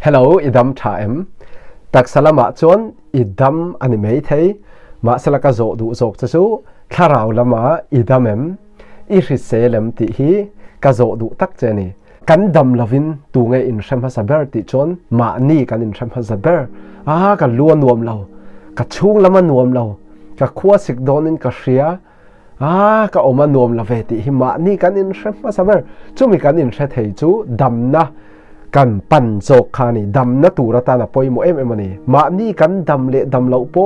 Hello idam thaem tak salama chon idam anime thei ma salaka zo du zok chu tharau lama idamem I riselem ti hi ka zo du tak cheni kan dam lovin tu nge in shama saber ti chon ma ni kan in shama saber ka luan nuam lo ka chung lama nuam lo ka khua sik donin ka ria ka oma nuam la ve ti hi ma ni kan in shama saber chumi kan in she thei chu dam na kan pan jok khani dam na turata na poimo ani ma ni kan dam le dam lo po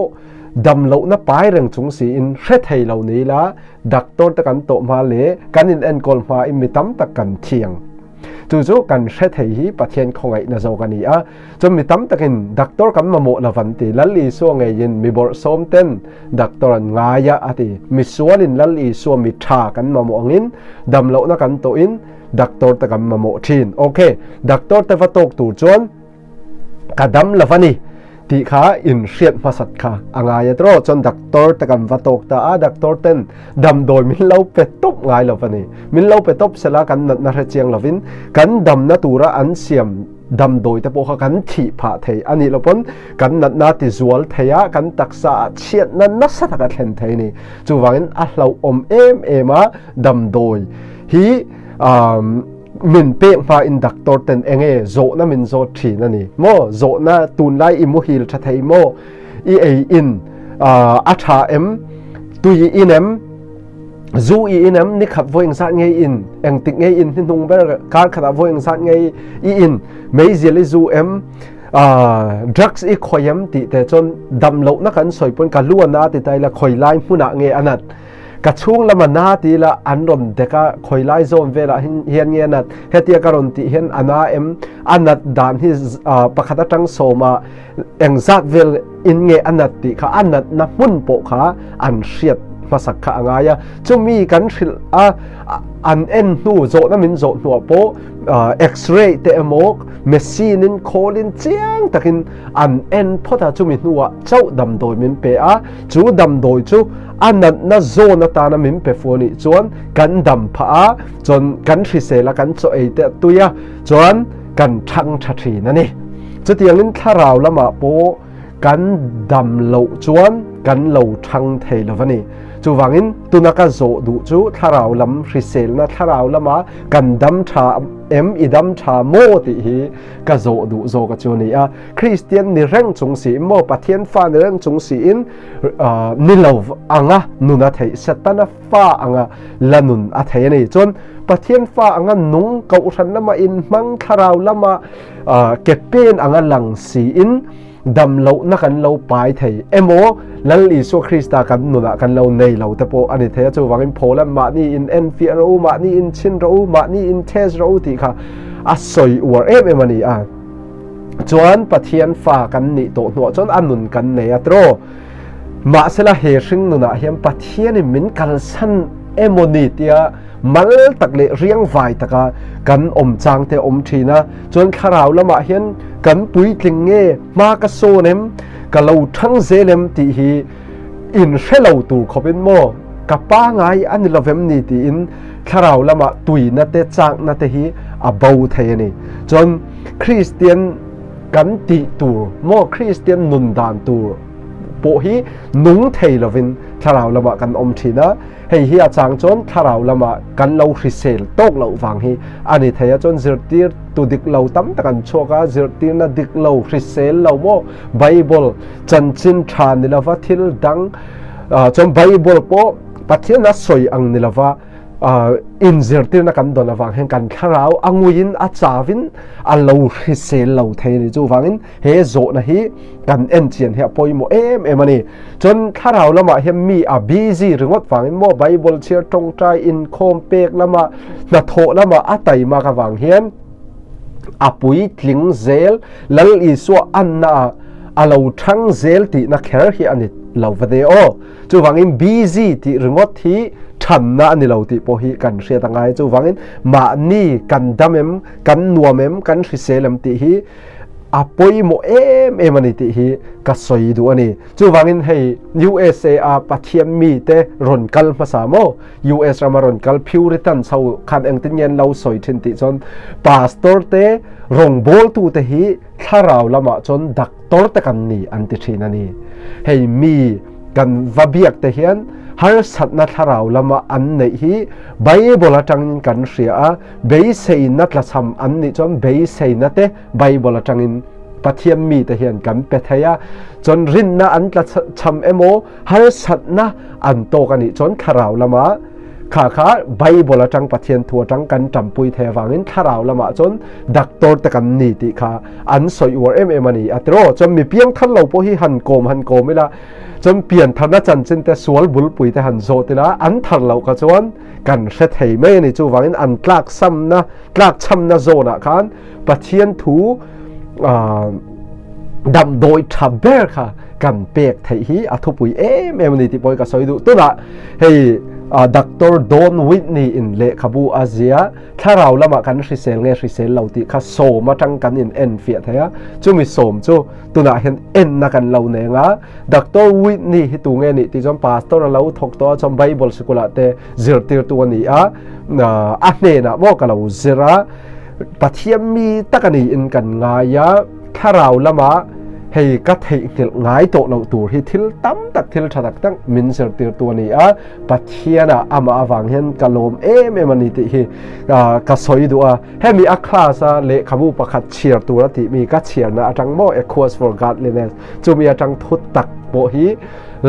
dam lo na pai reng chung si in hre thei lo ni la doctor ta kan to ma le kan in en kol ma in mitam ta kan thiang chu kan hre thei hi pathian khongai na zo kan ni chum mitam takin doctor kan ma mo la van ti lalli so ngai yin mi bor som ten doctor an ngaya ati mi sualin lalli so mi tha kan ma mo ngin dam lo na kan to in doctor ta kan ma mo thin okay doctor ta va tok tu chon kadam lavani ti kha in hriat ma sat kha angaya tro chon doctor ta kan va tok ta doctor ten dam doi min lo pe top ngai lovani min lo pe top sela kan na hre chiang lovin kan dam na tura an siam dam doi te po kha kan thi pha thei ani lopon kan nat na ti zual theya kan taksa chiat na na sa ta thlen thei ni chu wangin a hlau om ema dam doi hi min pe fa in doctor ten enge zo na min zo thi na ni mo zo na tun lai I mu hil tha thei mo I in a tha em tu in em zu in em ni khat voing sa ngei in eng tik ngei in nung ber kar khata voing sa ngei in mei zeli zu em drugs I khoyam ti te chon dam lo na kan soi pon ka luan na ti tai la khoi lai huna nge anat ka chung lama na ti la anron deka khoi lai zone vela hian nge nat hetia karon ti hian ana em anat dan hi pakhata tang soma engzat vel in nge anat ti kha anat na mun po kha an hriat masak kha angaya chumi kan thil an en nu zo na min zo nu po x-ray te amok machine in callin chiang takin an en phota chumi nuwa chau dam doi min pe chu dam doi chu anat na zo na ta na min pe phoni chuan kan dam pha chon kan thrisela kan cho ei te tuya chuan kan thang thathi na ni chutiang in tharau lama po kan dam lo chuan kan lo thang thei lovani chu wangin tunaka zo du chu tharau lam hrisel na tharau lama kan dam tha em idam tha mo ti hi ka zo du zo ka chu ni Christian ni reng chung si mo pathian fa ni reng chung si in ni lo anga nuna thei satana fa anga lanun a thei ni chon pathian fa anga nung kau ran lama in mang tharau lama ke pen anga lang si in dam lo na kan lo pai thei emo lal Isu Krista kan nuna kan lo nei lo te po ani the chu wangin pholam ma ni in NFRO ma ni in chin ro ma ni in test ro ti kha a soi war em ani chuan pathian fa kan ni to no chon anun kan nei atro ma sela he hring nuna hiam pathian in min kal san emoni tia mal takle riang vai taka kan om chang te om thina chon kharau lama hian kan pui tling nge ma ka so nem ka lo thang zelem ti hi in helo tu khopin mo ka pa ngai ani lovem ni ti in kharau lama tui na te chang na te hi abau thei ni chon Christian kan ti tu mo Christian nun dan tu po hi nung thei lovin tharau lama kan om thina hei hi achang chon tharau lama kan lo hrisel tok lo wang hi ani theya chon zirtir tu dik lo tam takan choka zirtir na dik lo hrisel lo mo Bible chanchin than nilawa thil dang chon Bible po pathian na soi ang nilawa in zirtir na kan don awang hen kan tharau anguin a chawin a lo hrisel lo thei ni chu wangin he zo na hi kan en chian he poimo em ani chon tharau lama hem mi a busy ringot wangin mo Bible cheer tong trai in khom pek lama na tho lama atai ma ka wang hian apui tling zel lal Isu anna alo thang zel ti na kher hi ani lo vade chu wangin busy ti ringot hi than na ani lo ti po hi kan hria tangai chu wangin ma ni kan damem kan nuamem kan hriselem ti hi apoi mo em ani ti hi ka soi du ani chu wangin hei USA a pathiam mi te ron kal phasa mo US rama ron kal puritan sau khan eng tin yen lo soi thin ti chon pastor te rong bol tu te hi tharau lama chon doctor te kan ni an ti thin ani hei mi kan vabiak te hian har satna tharau lama an nei hi bible atang kan ria a be sei na tla sam an ni chon be sei na te bible atangin pathiam mi te hian kan pe thaya chon rin na an tla cham emo har satna an to kan ni chon tharau lama kha bible atang pathian thu atang kan tampui the wangin tharau lama chon doctor te kan ni ti kha an soi war ani atro chon mi piang than lo po hi han kom ila chon pian thana chan chin te sual bul pui te han zo tila an thar lo ka chon kan hre thei mai ni chu wangin an tlak cham na zo na khan pathian thu dam doi thaber kha kan pek thei hi athupui em ni ti poi ka soi du tu na hei Dr. Don Whitney in le khabu Asia tharau lama kan risel lauti kha so ma tang kan in en fiat thaya chumi som chu tuna hen en na kan lo ne nga Dr. Whitney hi tu nge ni ti jom pastor lo thok to chom Bible school te zirtir tu ni a ne na mo ka lo zira pathiam mi takani in kan nga ya tharau lama hei ka thei hil ngai to lo tur hi thil tam tak thil thatak tak min ser tir tu ni a pathiana ama awang hen kalom em ani ti hi ka soi du a hemi a class a le khabu pakhat chiar tur ti mi ka chiar na atang mo a course for godliness chumi atang thut tak bo hi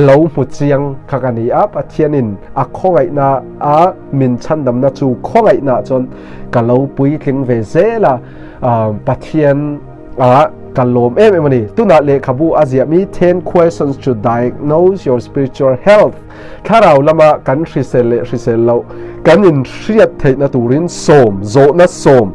lo mu chiang khakani a pathianin a khongai na a min chandam na chu khongai na chon ka lo pui thling ve zela pathian a kalom ani tuna le khabu Asia mi 10 questions to diagnose your spiritual health tharau lama kan risel lo kan in riat thei na turin som zo na som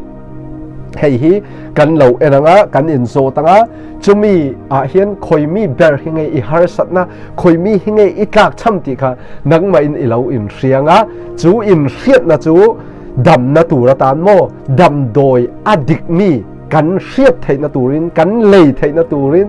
hei hi kan lo enanga kan in zo tanga chumi a hian khoimi ber hingai I har satna khoimi hingai I tlak cham ti kha nangma in ilo in rianga chu in riat na chu dam na tura tan mo dam doi adik mi kan riat thei na turin kan lei thei na turin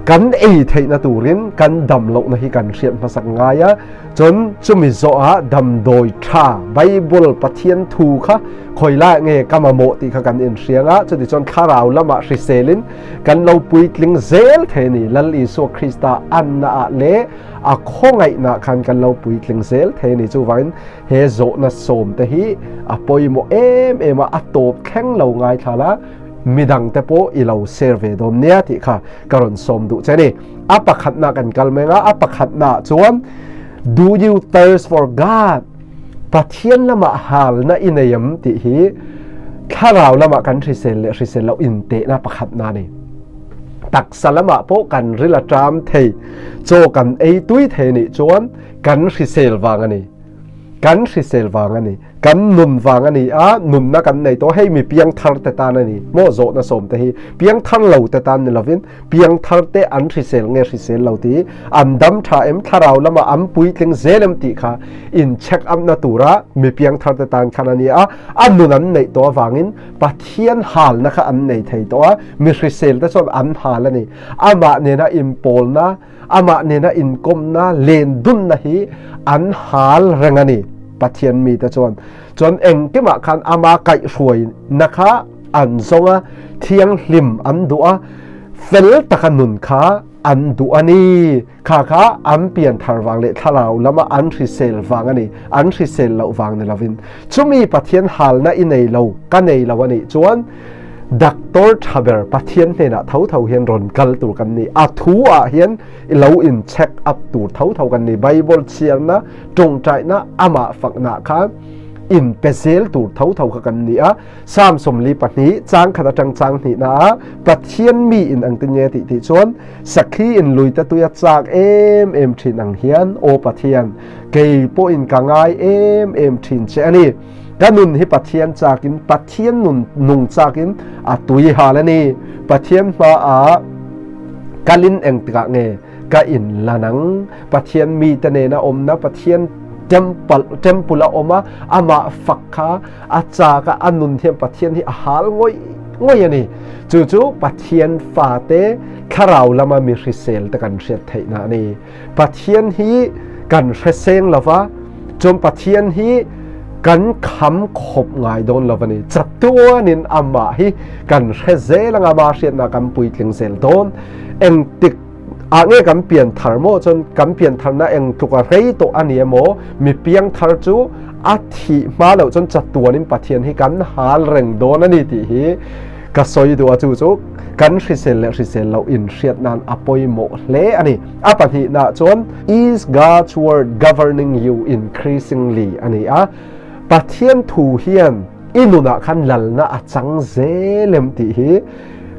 kan ei thei na turin kan dam lo na hi kan riat masak ngaya chon chumi zo a dam doi tha Bible pathian thu kha khoila nge kamamo ti kha kan in rianga choti chon kharau lama riselin kan lo pui tling zel theni lal Isu Krista anna a le a khongai na khan kan lo pui tling zel theni chu wain he zo na som te hi a poimo em a atop kheng lo ngai thala midang te po ilo survey dom nia ti kha karon som du chani apakhat na kan kalmenga apakhat na chuan do you thirst for God pathian lama hal na inayam ti hi tharau lama kan risel lo inte na pakhat na ni tak salama po kan rila tram thei cho kan ei tui the ni chuan kan risel wangani kan risel wangani kan nun wangani a nun na kan nei to hei mi piang thar te ta na ni mo zo na som te hi piang thar lo te tan ni lovin piang thar te an risel nge risel lo ti an dam tha em tharau lama am pui tling zelem ti kha in check up na tura mi piang thar te tan khanani a an nun an nei to wangin pathian hal na kha an nei thei to a mi risel te chon an hal ani ama ne na impol na ama ne na inkom na len dun na hi an hal rangani pathian mi ta chon eng ke ma khan ama kai ruai nakha an zonga thiang hlim an du'a fel takanun kha an du'ani kha am pian thar wang le thalau lama an risel wang ani an risel lo wang ne lovin chumi pathian hal na inei lo ka nei lawani chuan Dr. Thaber pathian ne na thau hian ron kal tur kan ni a thu a hian lo in check up tur thau kan ni Bible chiar na tong trai na ama fak na kha in pesel tur thau kha kan ni a sam som li pani chang khata chang ni na pathian mi in ang tin ye ti chon sakhi in luita tu ya chak em thin ang hian o pathian kei po in kangai em thin che ani kanun hi pathian chakin pathian nung chakin a tui halani pathian ma a kalin eng tika nge ka in lanang pathian mi tane na omna pathian temple oma ama fakha acha ka anun thiam pathian hi hal ngoi งวยนี่จู่ๆปะเทียนฟาเตคาราวละมามีริเซลตะกันเสียไทนะนี่ปะเทียนฮีกันเรเซงละวะจมปะเทียนฮีกันคำขบง่ายโดนละวะนี่จัดตัวนินอามาฮีกันเรเซละงามาเสียนะกันปุยกลิงเซลโดนเอ็งติกอาเงกันเปลี่ยนทาร์โมจนกันเปลี่ยนทาร์นะเอ็งทุกอะไรตัวอันนี้โมมีเพียงทาร์จูอาทิมาแล้วจนจัดตัวนินปะเทียนฮีกันหาเร่งโดนนี่ทีฮีก็สอยตัวจู่ๆกันริเซลเราอินเชียดนานอปอยโมเลอันนี้อปะทีนะจน is God's word governing you increasingly อันนี้ปะเทียนถูเฮียนอินุนะคันลัลนะจังเซเลมติฮี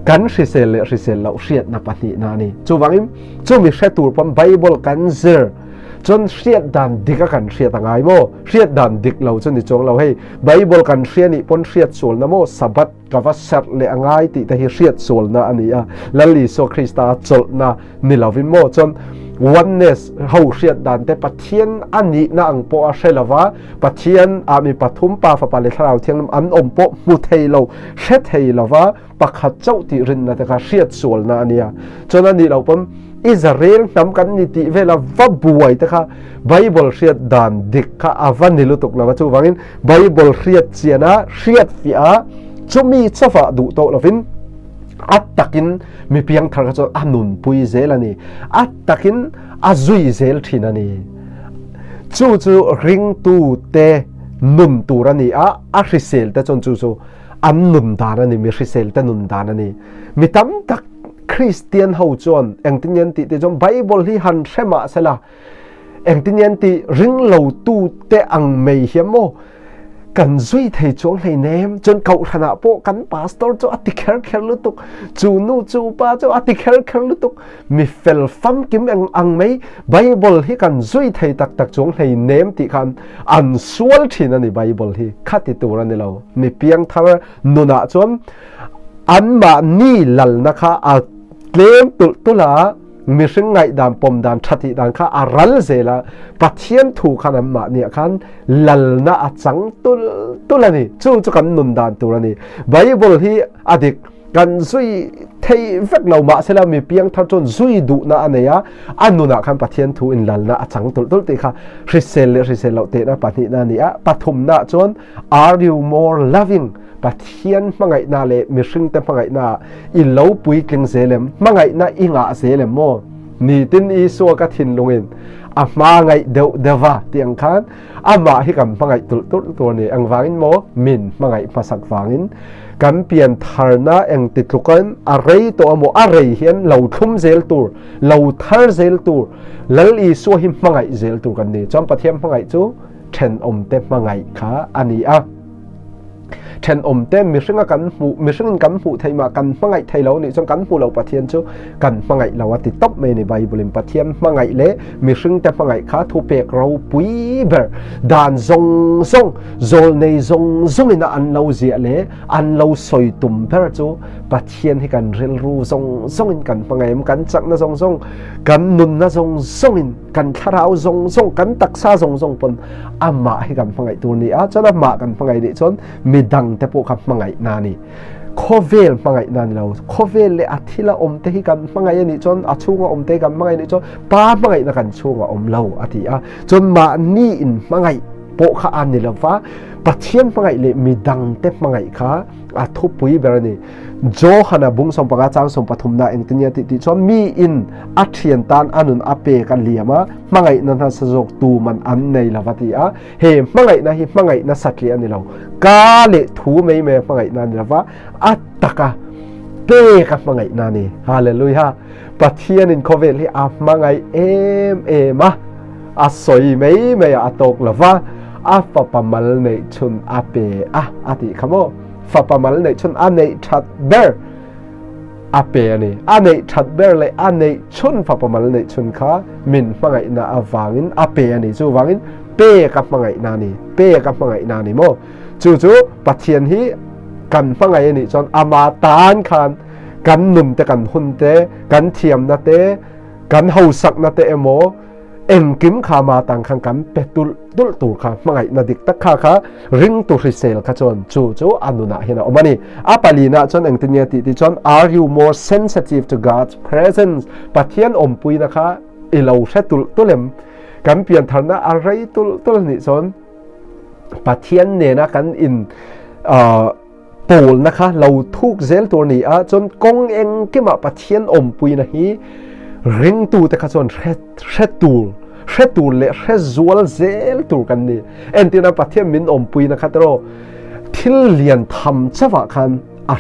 กันริเซลเราเชียดนะปะทีนะนี่จู่วังอิมจู่มีเชตูร์ปนไบเบิลกันเซอร์จนเชียดดันดิกกันเชียดต่างไงโมเชียดดันดิกเราจนดิจงเราให้ไบเบิลกันเชียนี่ปนเชียดส่วนนะโมสับัดกับว่าสัตว์เลงไงติแต่เชียดส่วนนะอันนี้และลิโซคริสตาจลนะนี่เราวินโมจนoneness เฮาเชียดดันแต่ปะเทียนอันนี้นะอังโปอาเชลวะปะเทียนมีปฐุมปาฟะปาเลทเราเทียนอันอมโปมุเทเราเชดเทลวะปะขัดเจ้าติรินนะแต่ก็เชียดส่วนนะอันนี้จนอันนี้เราเป็นอิสราเอลนำกันนิติเวลาวับบวยแต่ค่ะไบเบิลเรียดดันดิกค่ะอาวันนิลุตุกนะว่าจู่วังอินไบเบิลเรียดเจียนะเรียดฟิอาจุมีเจ้าฝาดูโตลวินอัตตะกินมีเพียงทางกระจกอันนุนปุยเซลนี่อัตตะกินอาจุยเซลที่นั่นนี่จู่ๆริงตูเตนุนตูรันนี่อาริเซลแต่จนจู่ๆอันนุนดานันนี่มีริเซลแต่นุนดานันนี่มีตั้มตักคริสเตียนเฮาจวนเอ็งตินยันติจงไบเบิลที่หันเชมาเสละเอ็งตินยันติริงเหลาตูเตอังเมย์เฮียโมกันซุยเทจงให้เนมจนเก่าขนาดโปกันพาสตอร์จะอติเคลลุตุกจูนูจูปาจะอติเคลลุตุกมีเฟลฟัมกิมอังไม่ไบเบิลที่กันซุยเทตักจงให้เนมติกันอันสวลที่นั่นนี่ไบเบิลที่ขัดติตัวนั่นเรามีเพียงทาร์นุนาจวนอันมานี่หลัลนะคะเลมตุลามีสิ่งไงดามปมดานชัติดานข้าอารัลเซลาปัจเจียนถูกขนาดมาเนี่ยคันลัลนาจังตุลานี่จู่กันนุนดานตุลานี่ไบเบิลที่อดีตกันซุยเทเฟกเรามาเสลามีเพียงท่าจนซุยดูนะอันเนียอันนุนะคันปัจเจียนถูกอินลัลนาจังตุลติค่ะริเซลเราเตนะปัจจินานี่ปัทุมนะจน are you more lovingปะเทียนมังไงนาเลมีซึ่งแต่มังไงนาอินเล่าปุยกลิงเซเลมมังไงนาอิงอาเซเลมโมนี่ตินอีสัวกัทินลงอินมาไงเดวะเตียงคันมาให้กับมังไงตุตัวนี้อังวางินโมมินมังไงมาสักวางินกันเปลี่ยนทาร์นาเองติดลุกันอะไรตัวโมอะไรเห็นเราทุ่มเซลตูเราทาร์เซลตูแล้วอีสัวหิมมังไงเซลตูกันนี่จอมปะเทียมมังไงจูเทนอมเต็มมังไงขาอันนี้เช่นอมเต็มมีซึ่งกันหูมีซึ่งกันหูไทยมากันมังไงไทยเรานี่จงกันหูเราปะเทียนจูกันมังไงเราติดต๊อบเมในใบบุริมปะเทียนมังไงเละมีซึ่งแต่มังไงข้าทูเปกเราปุยเบอร์ดานซงโจลในซงอินะอันเราเสียเละอันเราสอยตุ่มเบอร์จูปะเทียนให้กันเรียนรู้ซงอินกันมังไงมันกันจักนะซงกันนุนนะซงอินกันคาราวซงกันตักซาซงปนอามาให้กันมังไงตัวนี้จนอามากันมังไงนี่จนมีดังแต่พวกคำมังไงนานี่โคเวลมังไงนานเราโคเวลเลยอาทิละอมเตหิกันมังไงนี่จนอาชูงอมเตกันมังไงนี่จนป้ามังไงนักกันชูงอมเราอาทิจนมานี่อินมังไงโปะข้าอันนี่ละฟ้าปัจเจียนมังไงเลยมีดังแต่มังไงข้าอาทุบปุยเบรนี่โจฮันบุงสมปะกาจางสมปฐุมนาเองตินยติจนมีอินอัจเทียนตานอันุนอเปกันเลียมามังไงนันทสจกตูมันอันในละวัติเฮมังไงนะฮิมังไงนะสัตเลียนี่เรากาเลทูไม่เมมังไงนั่นละว่าอัตตะกะเปกับมังไงนานี่ฮาเลลูยาปัจเจียนินโคเวลีมังไงมาสอยไม่อาตกละว่าฟะปะมัลในชุนอาเปอาติคำว่าฟะปะมัลในชุนอันในชัดเบอร์อาเปนี่อันในชัดเบอร์เลยอันในชุนฟะปะมัลในชุนข้ามินมังไงนาอาวางินอาเปนี่จู่วางินเปกับมังไงนานี่เปกับมังไงนานี่โมจู่ปัจเจียนฮีกันมังไงนี่จนอามาตานคันกันหนุ่มแต่กันหุ่นเตกันเทียมนะเตกันเฮาสักนะเตโม กิมขามาตังขังกันเป็ดตุลตูค่ะมังไงนาดิกตะขาค่ะริงตุริเซลค่ะจนจูอันนุนะเห็นเอามานี่อาปาลีนะจนเตียติจน are you more sensitive to God's presence ปะเทียนปุยนะคะอีเราเชตุเลมกันเปลี่ยนฐานะอะไรตุลนี่จนปะเทียนเนี่ยนะกันอินปูลนะคะเราทุกเซลตัวนี้จนกงเองกิมาปะเทียนปุยนะฮีริงตูแต่ขจรเรตูเลเรซัวลเซลตูกันนี่ที่นั่นปะเทียนมินปุยนะครับแต่เราทิลเลียนทำเจ้าคัน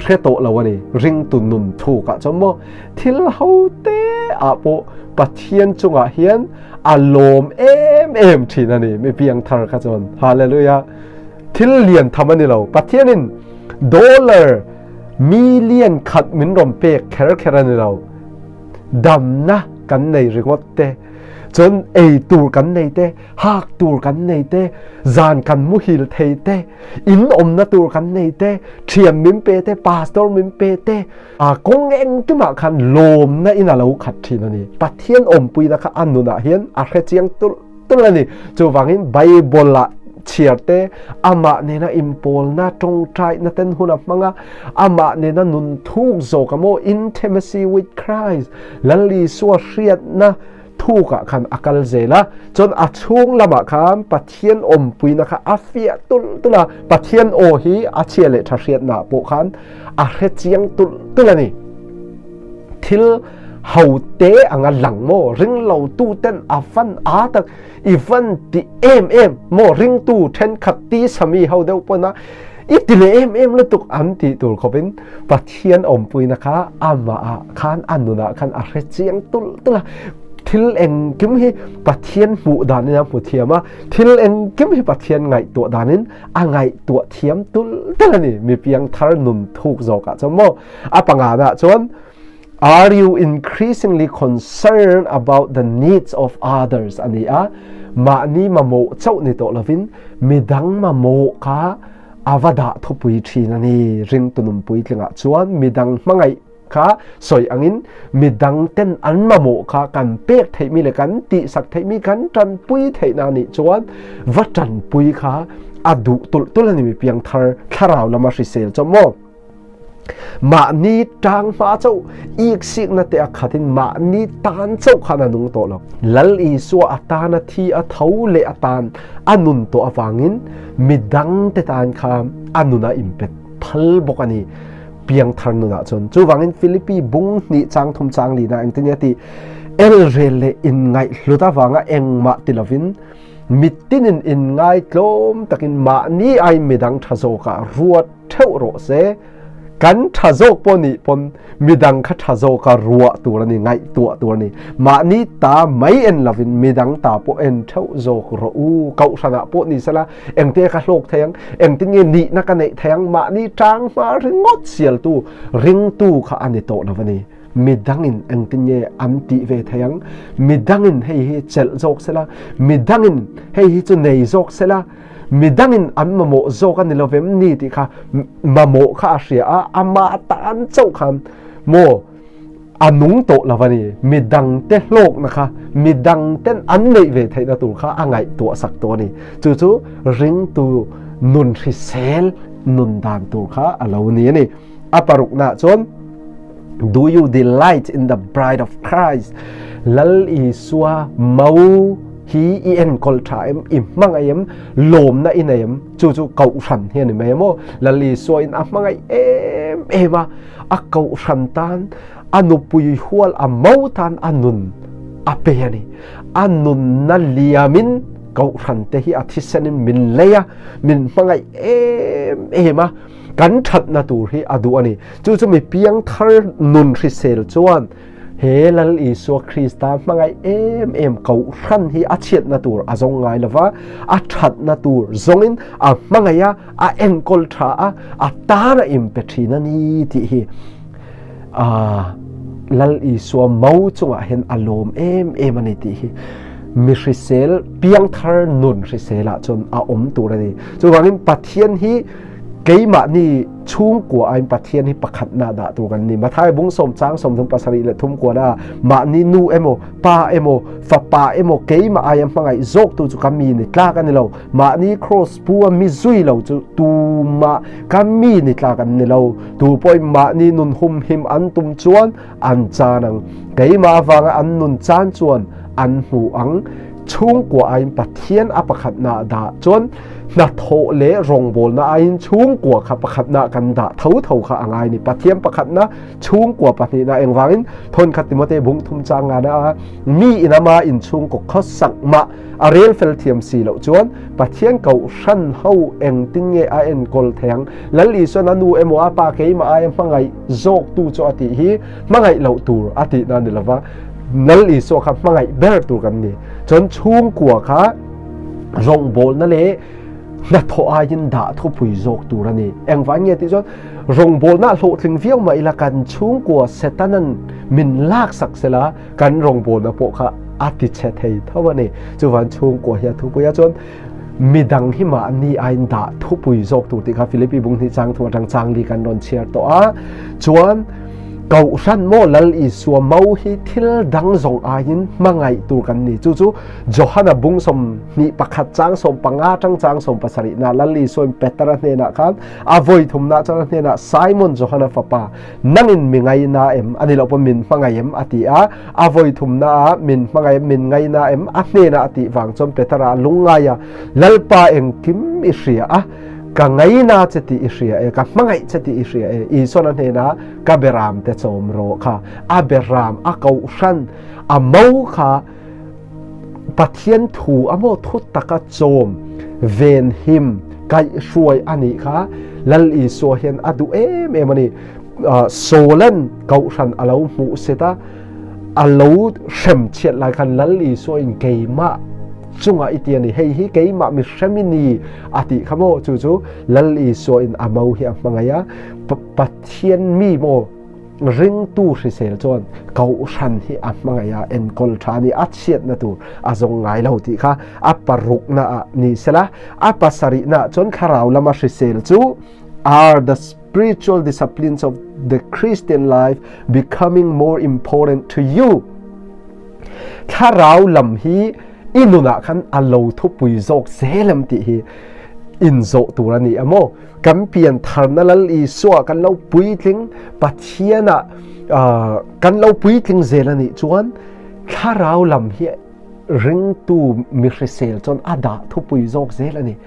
เรโตเราวันนี้ริงตูนุนถูกจนโมทิลเฮาเตโปปะเทียนจงเฮียนอารมณ์ทีนั่นนี่ไม่เพียงทาร์ขจรฮาเลลูยาทิลเลียนทำอันนี้เราปะเทียนินดอลลาร์มิลเลียนขัดมินรมเปกแค่นี่เราดำนะกันในเรื่องเตจนตูกันในเตหักตูกันในเตจานกันมุฮิลเทเตอินนะตูกันในเตเทียมมิมเปเตปาสตอร์มิมเปเตกงเองก็มาคันลมนะอินาเราขัดทีนั่นนี่ปะเทียนปุยนะคะอันนุนะเฮียนเรเจียงตุลนี่จูฟังอินไบเบิลละเชียร์เตอามาเนนะอิมโพลนะตรงใจนะเต็นหุนับมังอามาเนนะนุนทุกโซกโม intimacy with Christ ลัลลีสัวเรียดนะทุกขันอักลเซละจนอาช่วงละมาคามปะเทียนปุยนะคะอาเฟียตุละปะเทียนโอฮีอาเชียเลทเรียดนะปุขันอาเรเจียงตุละนี่ทิลเฮาเตอังหลังโมริงเราตู้เต้นอาฟันตักอีฟันที่โมริงตู้เทนขัดตีสามีเฮาเดียวปนะอีติเลแล้วตุกอันที่ตัวเขาเป็นปะเทียนปุยนะคะอามาคันอันนุนะคันอาเรเจียงตุละทิลกิมฮีปะเทียนหมู่ดานินะหมู่เทียมทิลกิมฮีปะเทียนไงตัวดานินไงตัวเทียมตุละนี่มีเพียงทารนุนถูกโจกะจโมปังอาจวนAre you increasingly concerned about the needs of others? อันนี้มานี่มาโมเจ้าในตัวละวินมีดังมาโมค่ะอาวดาทุปุยทีนั่นนี่ริงตุนุมปุยกลางชวนมีดังมังไงค่ะสวยอังอินมีดังเต้นอันมาโมค่ะกันเป๊กเทมีเลยกันติสักเทมีกันจันปุยเทนานี่ชวนวัดจันปุยค่ะดูตุลนี่มีเพียงทาร์คาราวละมาสิเซลจโมมานี่จางมาเจ้าอีกสิ่งนั่นแต่ขัดินมานี่ตานเจ้าขนาดนุ่งโตแล้วลัลอีสัวอัตานาทีอัฐาวเลอัตานอันนุนโตอฟังอินมิดังเตตานคามอันนุนาอิมเป็ดพัลบกันนี่เพียงทานุนาจนจูวังอินฟิลิปปีบุ้งนี่จางทุมจางลีนะอินเทอร์เน็ตเอลเรเลอินไงลุตาวังเองมาติลาวินมิตินินอินไงกลมตะกินมานี่ไอมิดังทะโซกะรัวเท่าโรเซกันทะโจกปนี่ปนมีดังคัทะโจกรัวตัวนี้ไงตัวนี้มานี่ตาไม่เอ็นลาวินมีดังตาปเอ็นเท่าโจกรูเกาชนะปนี่ซะละเอ็งเตะกะโลกแทงเอ็งติเงนี่นักกันแทงมานี่จางมาริงดเสียลตูริงตูข้าอันนี้โตนะวันนี้มีดังอินเอ็งติเงอันติเวแทงมีดังอินให้เจลโจกซะละมีดังอินให้จุนเนยโจกซะละมีดังอินอันมาโมโจกันในเราเวมนี่ที่ค่ะมาโมข้าเสียอามาตานเจ้าคันโมอันนุงโตละวันนี้มีดังเตโลกนะคะมีดังเต้นอันในเวทีนะตัวค่ะไงตัวสักตัวนี้จู่ริงตัวนุนริเซลนุนดานตัวค่ะอะไรวันนี้นี่ปารุกนะจน Do you delight in the bride of Christ ลัลอีสัวเมาฮีเอ็นคอลทาอิมมังไอมลมนะอินไอมจู่เกาชันเฮียนี่ไหมโมลัลลีสวยนะมังไอมาเกาชันตานอนุปุยหัวเมาตานอนุนเปียนี่อนุนนัลลียมินเกาชันเตฮีอาทิเซนิมินเลียมินมังไอมากันชัดนะตูฮีอดูอันนี้จู่มีเพียงทาร์นุนริเซลจวนเฮลัลอีสัวคริสตามังไงเกาชันฮีอาเชียดนาตูอาจงไงละวะอาชัดนาตูจงอินมังไงเอ็นกอลทราตานะอิมเปทีนันนี่ที่ฮีลัลอีสัวเมาจงเห็นอารมณ์มันนี่ที่ฮีมิริเซลเพียงทาร์นุนริเซลจนอมตัวนี้จนวันนี้ปะเทียนฮี เกยมานี่ช่วงกว่าไอ้ปะเทียนที่ประคัดนาดาตัวกันนี่มาท้ายบุ้งสมจ้างสมถึงปัสริและทุ่มกว่านะมานี่นูเอโมปาเอโมฝาปาเอโมเกยมาไอ้ยังฟังไอ้โจกตัวจุกามีนี่กล้ากันนี่เรามานี่ครอสปัวมิซุยเราจุตูมากามีนี่กล้ากันนี่เราตูปอยมานี่นุนหุมหิมอันตุมจวนอันจานังเกยมาฟังอันนุนจานจวนอันหูอังช่วงกว่าไอ้ปะเทียนอประคัดนาดาจนนาโถเละรงโบลนะไอ้ช่วงกว่าขับประคัดนากันดาเท่าข้าอ่างไอ้นี่ปะเทียนประคัดนะช่วงกว่าปะนี่นะเองว่าอินทนขัดติมเตบุงทุ่มจางงานนะมีอินามาอินช่วงก็เขาสั่งมาอาเรียลเฟลเทียมสีเหล่าจวนปะเทียนเก่าชันเฮาเองติ้งเงไอเอ็นกอลแทงและลีส่วนนั้นนูเอโมอาปาเกยมาไอ้มังไงโจกตูจอติฮีมังไงเหล่าตูอตินั่นนี่ละว่านั่นลีส่วนครับมังไงเบลตูกันนี่จนช่วงกว่าค่ะรงโบลนั่นเลยนัทโออายินด่าทุบปุยโจกตัวนี่เอ็งฟังเงี้ยที่จนรงโบลน่าโหดถึงเฟี้ยวมาอีละกันช่วงกว่าเซตันนั้นมินลากสักเสละกันรงโบลนะพวกค่ะอาทิเชเทยเท่าวันนี้จวนช่วงกว่าเฮียทุบปุยจนมีดังที่มาอันนี้ไอ้ด่าทุบปุยโจกตัวที่ค่ะฟิลิปปินส์บุ้งที่จังทัวจังจังดีกันโดนเชียร์ตัวจวนเก่าชันโมลัลอีสัวเมาฮิทิลดังส่งอายินมังไงตัวกันนี่จู่ๆจอฮันบุงสมนี่ประคัดจางสมปังอาจางสมปัสรินาลัลอีสัวเปตระเนนะครับอโวยทุมนาจระเนนะไซมอนจอฮันฟาปานั่งอินมิไงนาเอ็มอันนี้เราพอมินมังไงเอ็มอติอาอโวยทุมนามินมังไงมินไงนาเอ็มอันนี้นะอติฟังจมเปตระลุงไงอะลัลปาเอ็งคิมอิเชียอะกังไงนาจะติอิเชียกับมังไงจะติอิเชียอีส่วนนั้นเองนะกับเบรามเตจอมโรค่ะอาเบรามอาเกาชันอาเมาค่ะปะเทียนถูอาโมทุตตะกะโจมเวนหิมไกช่วยอันนี้ค่ะลัลอีโซเฮนอดูเอมันนี่โซเลนเกาชันอาเลวมูเซตาอาเลวเข็มเฉียดลายคันลัลอีโซอินเกยมาจุงอิตียนี่เฮฮิเกยมามิเชมินีอติขโมจู่ๆลัลอีโซอินอามาฮิอัมังไงะปะเทียนมีโมริงตู้สิเซลจวนเกาชันฮิอัมังไงะเอ็นกอลชานีอัดเชียดนะตูอาจงไงเราติค่ะอัปปรุกนะนี่เสละอัปปสรินะจนขราวละมาสิเซลจู are the spiritual disciplines of the Christian life becoming more important to you ขราวลำฮีอินุนักขันอัลโลทุบปุยโจกเซลมติฮีอินโจตัวนี้อโมกันเปลี่ยนทางนั้นอีสัวกันเราปุยทิ้งปัจเจียนะกันเราปุยทิ้งเซลนี่จวนข้าเราลำเฮียริงตูมิเรเซลจนอาดาทุบปุยโจกเซลนี่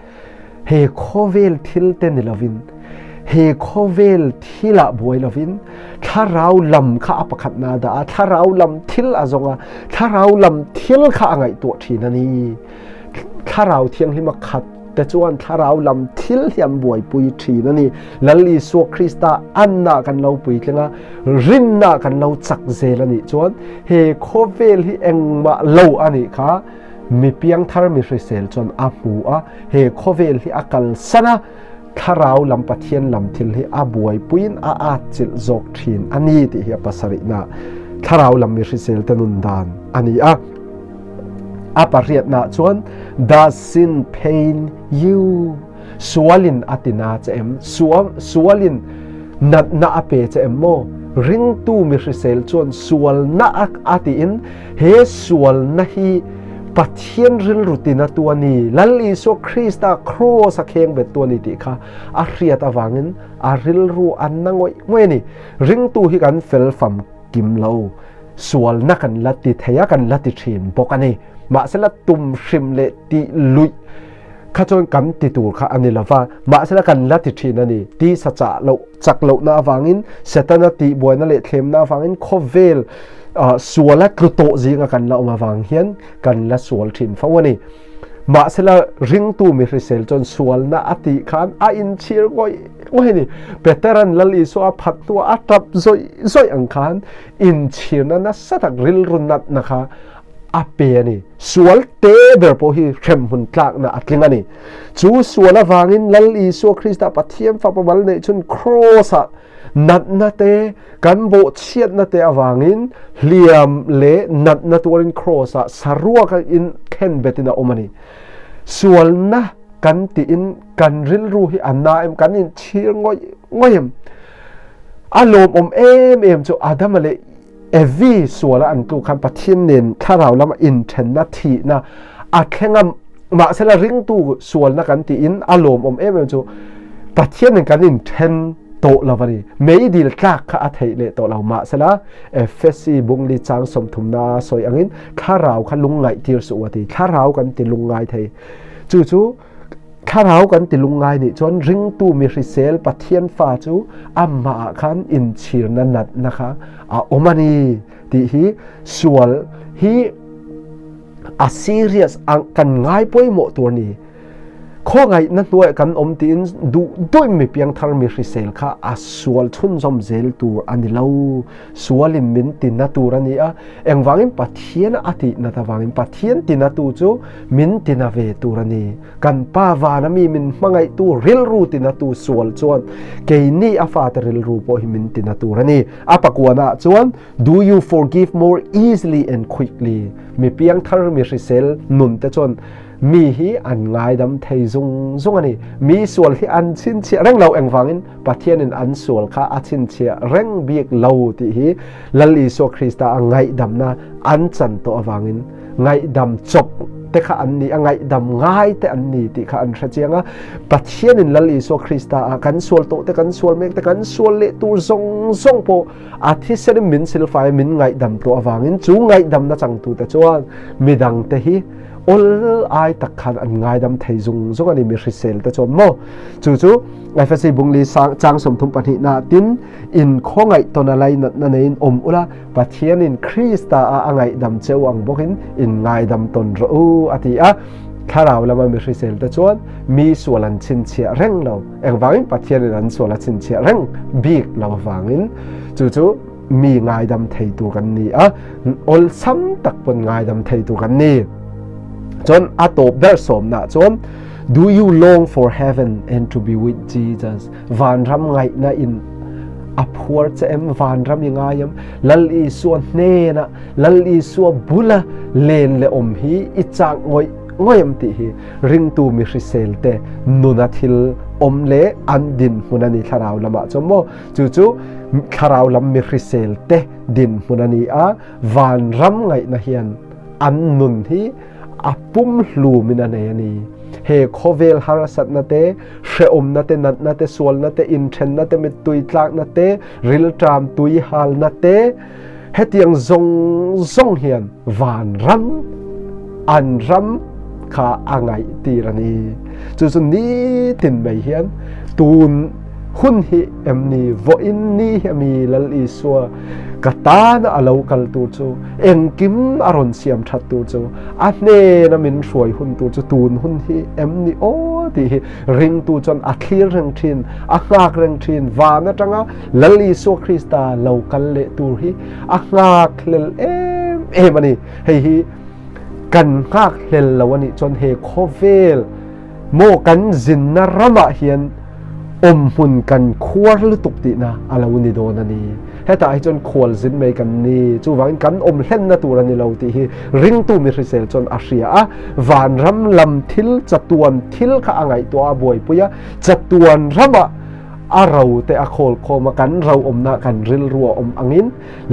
เฮโคเวลทิลเตนิลาวินเฮโคเวลที่ละบวยลวินถ้าเราลำข้าประคัดนาดาถ้าเราลำทิลอาจงถ้าเราลำทิลข้าไงตัวทีนั่นนี่ถ้าเราเที่ยงที่มาขัดแต่จวนถ้าเราลำทิลยำบวยปุยทีนั่นนี่แล้วลีสัวคริสต์อันน่ากันเราปุยที่นะรินน่ากันเราจักเซลนี่จวนเฮโคเวลที่เองมาเล่าอันนี้ค่ะมีเพียงทาร์มิเรเซลจนอาหูเฮโคเวลที่อากัลสนะถ้าเราลำปะเทียนลำทิลให้อาบวยปุยนอาจิลจกทีนอันนี้ที่เฮียปัสรินะถ้าเราลำมิริเซลตนุนดานอันนี้อาปะเรียดนะจวน does sin pain you สวลินอตินาเจมสวลินนัดนาอเปเจมโมริงตูมิริเซลจวนสวลนาอติอินเฮสวลนะฮีปัจเจียนริลรุตินาตัวนี้ลัลลีโซคริสตาครอสักเฮงเบ็ดตัวนี้ติค่ะอาเรียตาวางินอาริลรูอันนั่งไว้นี่ริงตูฮิกันเฟลฟัมกิมเลาสวลนักันลัติเทียกันลัติชินบอกอันนี้มาเสละตุมชิมเลติลุยข้าจนกันติตูค่ะอันนี้ละว่ามาเสละกันลัติชินอันนี้ที่สัจจะเราจักเราหน้าวางินเสตนาติบวยนั่นแหละเทมหน้าวางินโคเวลส่วนละกรุโตจิงกันละมาฟังเฮียนกันละส่วนถิ่นฟ้าวันนี้มาเสละริงตูมิริเซลจนส่วนน่ะอติขานอินเชียร์ก้อยว่านี่เปเตรันละลีสัวพัดตัวอัตรับซอยอังคารอินเชียร์นั้นสัตว์ริลรุนนัดนะคะอาเปียนี่ส่วนเตเบอร์โพฮีเข้มหุ่นกลางน่ะอัดลิงอันนี้จู่ส่วนละฟังอินละลีสัวคริสต์ปะเทียมฟ้าประวัลเนี่ยจนโครสะนัดนาเตกันโบเชียดนาเตอวางินเลียมเละนัดนาตัวรินโครสะสรัวกันอินเคนเบตินาอมานีส่วนนะ กันติอินกันริลรูฮิอันนาเอ็มกันอินเชียงอยมอารมณ์เอ็มจูอาดัมเลยเอวีสัวละอันตูคันปะเทียนเนนถ้าเราละมาอินเทนนาทีนะอาแข่งมาเสละริงตูสัวละกันติอินอารมณ์เอ็มจูปะเทียนเนนกันอินเทนโตเราวันนี้ไม่ดีลักข้าอัฐิเลโตเรามาเสละFSC บุงลีจางสมทุมนาสวยอังอินข้าเราขันลุงไงที่สุวติข้าเรากันติลุงไงไทยจู่ข้าเรากันติลุงไงนี่จนริงตูมีริเซลปะเทียนฟ้าจู่อัมมาขันอินชีรนันนัดนะคะโอมานีที่ฮีสวลฮีserious อังกันง่ายป่วยหมดตัวนี้ข้อไงนั่นตัวกันตีนดูด้วยไม่เพียงทางมีริเซลค่ะสวลชุนจอมเซลตัวอันนี้เราสวลิมินตินตัวนี้เอ็งวางอินปัทเทียนอตินัทวางอินปัทเทียนตินตัวจู่มินตินาเวตัวนี้กันป้าวานามีมินมังไงตัวริลรูตินตัวสวลจวนเกนี่อาฟาตริลรูพอหิมินตินตัวนี้ปะกวนจวน Do you forgive more easily and quickly มีเพียงทางมีริเซลนุนแต่จวนมีฮีอันง่ายดำเทยซงอันนี้มีส่วนที่อันชินเชียเร่งเราเองฟังอินปะเทียนอันส่วนข้าอันชินเชียเร่งเบียกเราที่ฮีลัลลิโซคริสต์อันง่ายดำนะอันจันตัวฟังอินง่ายดำจบแต่ข้าอันนี้ง่ายดำง่ายแต่อันนี้ที่ข้าอันเชียงปะเทียนลัลลิโซคริสต์กันส่วนโตแต่กันส่วนเมกแต่กันส่วนเละตัวซงโปอาทิเซนมินซิลไฟมินง่ายดำตัวฟังอินจูง่ายดำนะจังตัวแต่จวนมีดังแต่ฮีall I ตักขันอันง่ายดำเทยซุงอันนี้มีริเซลแต่จนโมจู่FSC บุงลีจางสมทุมปนินาตินอินข้อไงตอนอะไรนั่นเองอุละปัจเจียนินคริสตาอังไงดำเจ้าอังบอกอินง่ายดำตนรู้อธิข้าเราแล้วมันมีริเซลแต่จนมีส่วนชินเชียเร่งเราเองฟังปัจเจียนินส่วนชินเชียเร่งบีกเราฟังจู่มีง่ายดำเทยตัวกันนี้all ซ้ำตักปนง่ายดำเทยตัวกันนี้จนอาตบเดอร์สมนะจน Do you long for heaven and to be with Jesus วันรำไงนะอินอภวรจะวันรำยังไงยมลัลอีส่วนเนนะลัลอีส่วนบุละเลนเลอมฮีอิจางงอยมติฮีริงตูมิริเซลเตนุนัทิลเลอันดินมุนันีขาราวลมาจมโมจู่ขาราวลำมิริเซลเตดินมุนันีวันรำไงนะเฮียนอันนุนฮีปุ่มลูมินาเนนีเฮโคเวลฮาราสัตนาเตเชอมนาเตนัดนาเตสวลนาเตอินเทนนาเตมิตุยตลากนาเตริลตรามตุยฮาลนาเตเฮตียงซงเฮียนวานรัมอันรัมข้าอ่างไงตีรนีจุดนี้ตินไม่เฮียนตูนหุ่นฮิเอ็มนีวอินนี่เฮมีลลิสวกตานะอาลูกัลตูจูเอ็งกิมอารอนเซียมชัดตูจูอันเนนะมินช่วยหุ่นตูจูตูนหุ่นฮิเอ็มนีโอที่ริงตูจนอัคลีเริงทินอักากเริงทินวานะจังะลลิสวคริสตาลูกัลเลตูฮิอักากเลเอ็มนี่เฮฮิกันกากเลลวันนี้จนเฮโคเวลโมกันจินนาระมะเฮียนหุ่นกันควรลุตุกตินะอาลาวุนิโดนันีเฮตาไอจนควรสินเมกันนี่จู่วังกันเล่นนะตัวนี้เราตีริงตูมิริเซลจนอาเซียวานรำลำทิลจัตวนทิลข้าไงตัวบวยปุยะจัตวนรำเราแต่อโคลโคมากันเรานากันริลรัวอังิน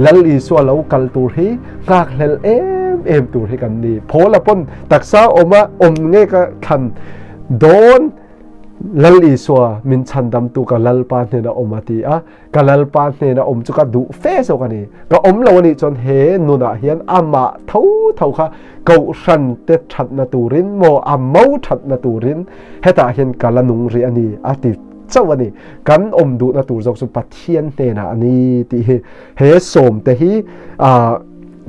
ลัลอีสัวเรากัลตูฮีกากเลเอ็มตูฮีกันนี่โพละปนตักซาเงยก็ทันโดนลัลอีสัวมินชันดำตูกับลัลปานเนนะมาตีกับลัลปานเนนะจุกดูเฟสกันนี่ก็เราวันนี้จนเฮนุนะเฮียนอามาเท่าค่ะเกาชันเตชัดนาตูรินโมอามาชัดนาตูรินเฮตาเฮียนกับละนุงเรียนี่ติเจ้าวันนี้กันดูนาตูจกสุปัทเทียนเนนะอันนี้ที่เฮสมแต่ฮี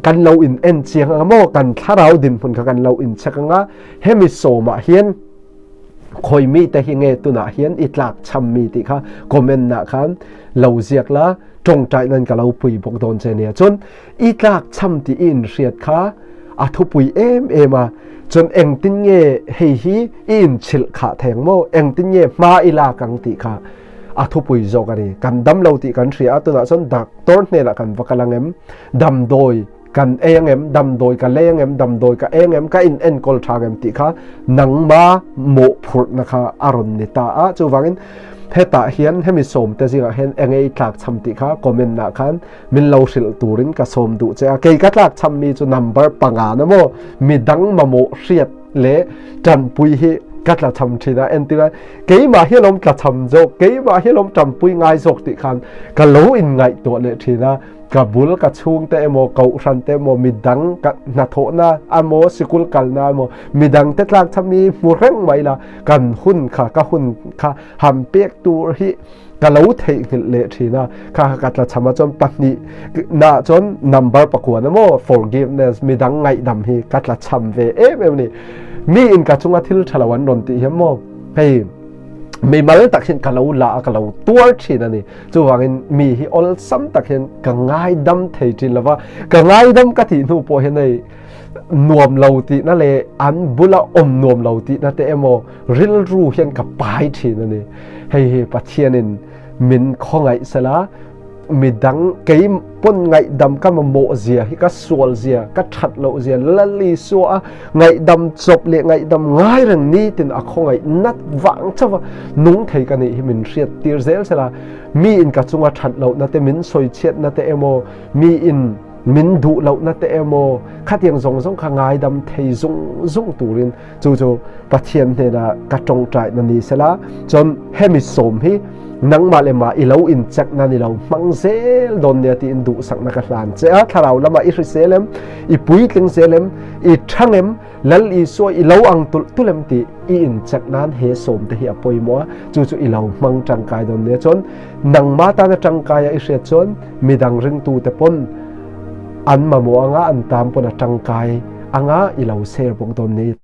กันเราอินเอ็นเชียงโมกันถ้าเราดินผลกันเราอินเชียงเฮมิโซมาเฮียนคอยมีแต่เฮงตุนะเฮียนอิตลักชัมมีติค่ะคอมเมนต์นะคันเราเสียกละจงใจนั้นกับเราปุยพกโดนเจเนียจนอิตลักชัมติอินเสียดค่ะทุปุยมาจนเอ็งตินเย่เฮีอินชิลขาแทงโมเอ็งตินเย่มาอิลากังติค่ะทุปุยโจกันนี่กันดำเราติกันเสียตุนะจนดักต้นเนี่ยละกันวักลังดำโดย กันเองดำโดยกันเองดำโดยกันเองก็อินเอ็นกอลทางติค่ะนังมาโมพุดนะคะอารมณ์นิตาจูวังเฮตาเฮียนให้มีสมแต่สิงเห็นเองหลักชำติค่ะคอมเมนต์นะคันมินเราสิลตูรินกับสมดูเจ้าเกี่ยกับหลักชำมีจูนัมเบอร์ปังงานนะโมมีดังมาโมเสียดเละจันปุยฮิกัดละชำทีนะเอ็นตินะเกี่ยมาเฮียลมกัดชำโจเกี่ยมาเฮียลมจำปุยง่ายโจติคันกัโลอินไงตัวเละทีนะกับบุลกับช่วงเตโมเกาชันเตโมมีดังกับนาโถนะอโมสิกุลกัลนะโมมีดังเตลักทำมีมูเร่งไว้ละกันหุ่นค่ะก็หุ่นค่ะหำเปียกตัวที่กะเลาเทกิเลทีนะค่ะกัดละชมาจนปัจจุบันจน number ประกวดนะโม forgiveness มีดังไงดำฮีกัดละชำเวแบบนี้มีอินกับช่วงที่ทะเลวันนนติเฮมโมให้มีมาเรื่องตักเห็นกันเราละกันเราตัวชีนั่นนี่จู่ว่ากันมีที่อลซ้ำตักเห็นกันง่ายดำเทจินแล้วว่ากันง่ายดำกะทินูโปเห็นในนวมเราตีนั่นเลยอันบุละอมนวมเราตีนั่นแต่เอโมริลรูเห็นกับปลายชีนั่นนี่ให้ปัจเจียนินมินของไงสละมีดังเกี่ยปนไงดำก็มาโมเสียฮิก็สวลเสียก็ชัดเราเสียละลีสัวไงดำจบเลยไงดำง่ายเรื่องนี้ตินอะของไงนัดวางเจ้าว่านุ่งไทยกันนี่มินเสียตีเซลสละมีอินกับจงว่าชัดเรานั่นแต่มินสวยเชียดนั่นแต่เอโมมีอินมินดูเรานั่นแต่เอโมขัดยังส่งข้างง่ายดำไทยส่งตูรินจู่ๆปัจเจียนเนี่ยนะกระจงใจนั่นนี่สละจนให้มีสมฮีนังมาเลมาอีเราอินจักนั่นอีเรามังเซลโดนเนี่ยที่อินดูสักนักลานเจ้าถ้าเราละมาอิริเซเลมอีปุยติงเซเลมอีทั้งเอ็มแล้วอีส่วนอีเราอังตุเลมตีอีอินจักนั้นเฮสมแต่เฮียปอยมัวจู่ๆอีเรามังจังกายโดนเนี่ยจนนังมาตาในจังกายอิเสียจนมีดังริงตูแต่ปนอันมามัวงะอันตามปนจังกายอ่างะอีเราเซลปงโดนนี้